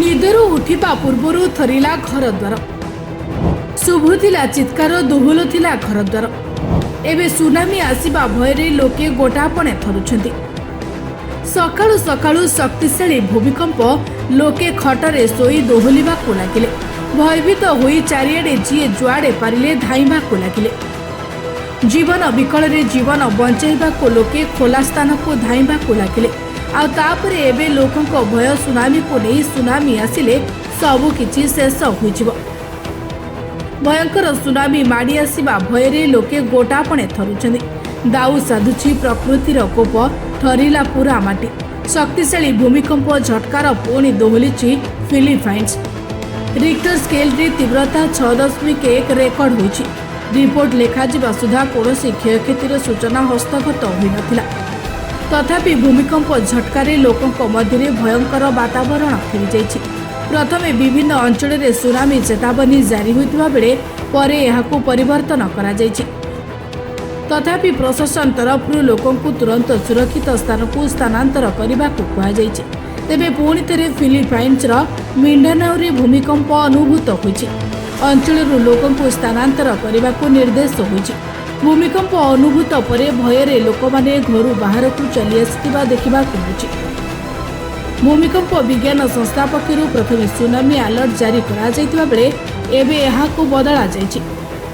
निदरू उठिबा पूर्वरु थरिला घर द्वार शुभुथिला चित्कार दोहुलुथिला घर द्वार एबे सुनामी आसिबा भयरे लोके गोटापणे थरुछन्ति। सकाळु सकाळु शक्तिशाली भूमिकंप लोके खटरे सोई दोहुलिबाकु लागिले। भयभीत होई चारिआडे जिए जुआडे पारिले धाइबाकु लागिले। जीवन विकଳରେ जीवन बंचाइबाकु लोके खोला स्थान को धाइबाकु लागिले। आ तापरे एबे लोकंक भय सुनामी को नहीं सुनामी आसिले सबु किछि शेष होइजिबो। भयंकर सुनामी माड़ी आसिबा भयरे लोके गोटापणे थरुछन्ति। दाऊ साधुछि प्रकृतिर कोप थरिला पूरा माटी। शक्तिशाली भूमिकंप झटकार पुणी दोहलिछि फिलिपाइन्स। रिक्टर स्केल रे तीव्रता 6.1 रेकर्ड होइछि। रिपोर्ट लेखाजिबा सुधा कौनसी क्षयक्षतिर सूचना हस्तगत होई नथिला। तथापि भूमिकंप झटकारे लोकंक मध्यरे भयंकर वातावरण फिरी जाइछि। प्रथमे विभिन्न अंचल में सुनामी चेतावनी जारी होइतिबा बेले परे एहाकु परिवर्तन करा जाइछि। तथापि प्रशासन तरफरु लोकंकु तुरंत सुरक्षित स्थान को स्थानांतर करबाकु कहा जाइछि। तेबे पुणी थेरे फिलिपाइन्स मिंडानाओ रे भूमिकंप अनुभूत होइछि। अंचलरू लोकंकु स्थानांतर करबाकु निर्देश होइछि। भूमिकंप अनुभूत परे भयरे लोकमाने घरु बाहरकु चली आसितिबा देखिबाकु मिलुछि। भूमिकंप विज्ञान संस्था पक्षरु प्रथमे सुनामी अलर्ट जारी करा जाइतिबा बेले एबे एहाकु बदला जाइछि।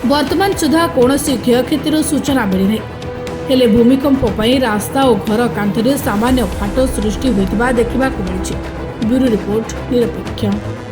वर्तमान सुधा कौनसी क्षयक्षतिर सूचना मिली नहीं। हेले भूमिकंप पई रास्ता और घर कांथरे सामान्य फाट सृष्टि होइतिबा देखिबाकु मिलुछि। ब्यूरो रिपोर्ट निरपेक्ष।